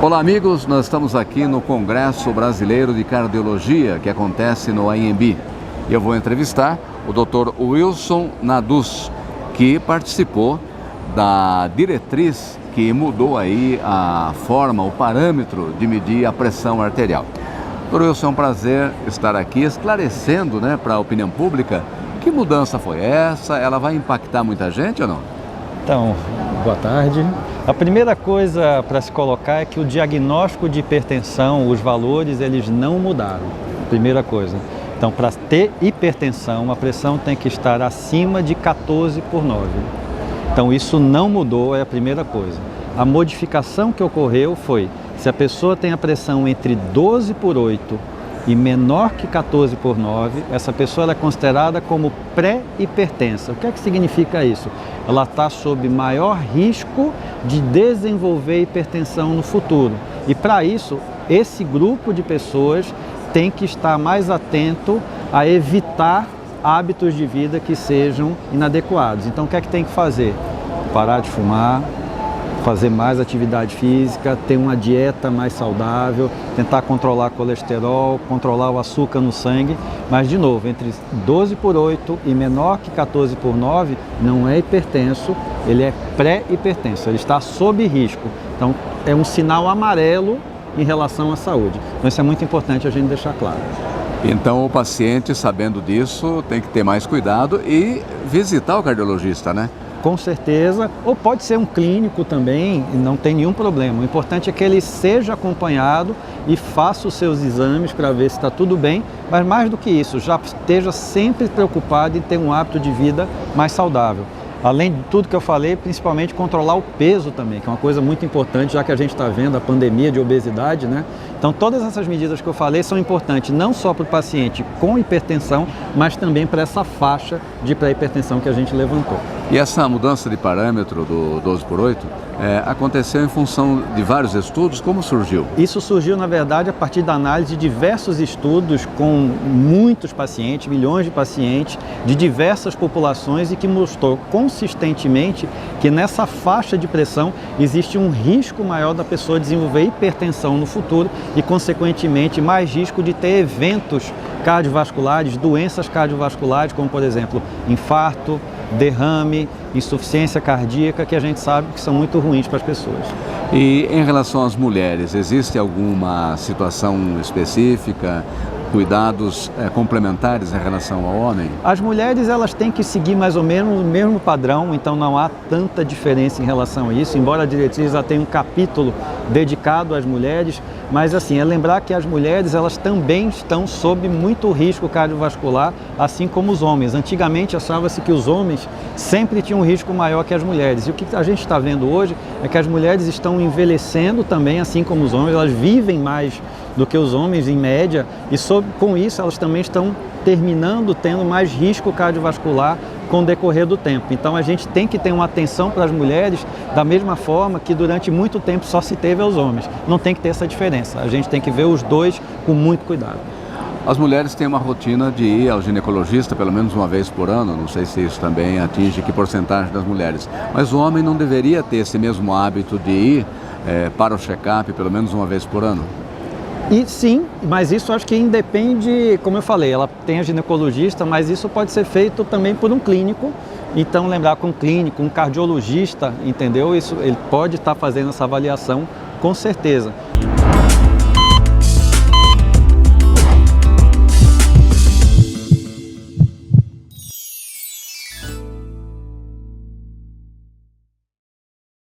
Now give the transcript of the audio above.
Olá amigos, nós estamos aqui no Congresso Brasileiro de Cardiologia que acontece no AMB. E eu vou entrevistar o Dr. Wilson Naduz, que participou da diretriz que mudou aí a forma, o parâmetro de medir a pressão arterial. Dr. Wilson, é um prazer estar aqui esclarecendo, para a opinião pública que mudança foi essa, ela vai impactar muita gente ou não? Então, boa tarde. A primeira coisa para se colocar é que o diagnóstico de hipertensão, os valores, eles não mudaram. Primeira coisa. Então, para ter hipertensão, a pressão tem que estar acima de 14/9. Então, isso não mudou, é a primeira coisa. A modificação que ocorreu foi, se a pessoa tem a pressão entre 12/8 e menor que 14/9, essa pessoa é considerada como pré-hipertensa. O que é que significa isso? Ela está sob maior risco de desenvolver hipertensão no futuro. E para isso, esse grupo de pessoas tem que estar mais atento a evitar hábitos de vida que sejam inadequados. Então, o que é que tem que fazer? Parar de fumar, fazer mais atividade física, ter uma dieta mais saudável, tentar controlar colesterol, controlar o açúcar no sangue, mas de novo, entre 12/8 e menor que 14/9, não é hipertenso, ele é pré-hipertenso, ele está sob risco. Então, é um sinal amarelo em relação à saúde. Então, isso é muito importante a gente deixar claro. Então, o paciente, sabendo disso, tem que ter mais cuidado e visitar o cardiologista, né? Com certeza, ou pode ser um clínico também, não tem nenhum problema. O importante é que ele seja acompanhado e faça os seus exames para ver se está tudo bem, mas mais do que isso, já esteja sempre preocupado em ter um hábito de vida mais saudável. Além de tudo que eu falei, principalmente controlar o peso também, que é uma coisa muito importante, já que a gente está vendo a pandemia de obesidade, Então, todas essas medidas que eu falei são importantes, não só para o paciente com hipertensão, mas também para essa faixa de pré-hipertensão que a gente levantou. E essa mudança de parâmetro do 12/8 aconteceu em função de vários estudos? Como surgiu? Isso surgiu, na verdade, a partir da análise de diversos estudos com muitos pacientes, milhões de pacientes, de diversas populações e que mostrou consistentemente que nessa faixa de pressão existe um risco maior da pessoa desenvolver hipertensão no futuro e, consequentemente, mais risco de ter eventos cardiovasculares, doenças cardiovasculares, como, por exemplo, infarto, derrame, insuficiência cardíaca, que a gente sabe que são muito ruins para as pessoas. E em relação às mulheres, existe alguma situação específica, cuidados complementares em relação ao homem? As mulheres, elas têm que seguir mais ou menos o mesmo padrão, então não há tanta diferença em relação a isso, embora a diretriz já tenha um capítulo dedicado às mulheres, mas assim, é lembrar que as mulheres, elas também estão sob muito risco cardiovascular, assim como os homens. Antigamente achava-se que os homens sempre tinham um risco maior que as mulheres, e o que a gente está vendo hoje é que as mulheres estão envelhecendo também, assim como os homens, elas vivem mais do que os homens em média, e com isso elas também estão terminando tendo mais risco cardiovascular com o decorrer do tempo. Então a gente tem que ter uma atenção para as mulheres da mesma forma que durante muito tempo só se teve aos homens. Não tem que ter essa diferença, a gente tem que ver os dois com muito cuidado. As mulheres têm uma rotina de ir ao ginecologista pelo menos uma vez por ano, não sei se isso também atinge que porcentagem das mulheres, mas o homem não deveria ter esse mesmo hábito de ir para o check-up pelo menos uma vez por ano? E sim, mas isso acho que independe, como eu falei, ela tem a ginecologista, mas isso pode ser feito também por um clínico. Então, lembrar com um clínico, um cardiologista, entendeu? Isso, ele pode estar fazendo essa avaliação com certeza.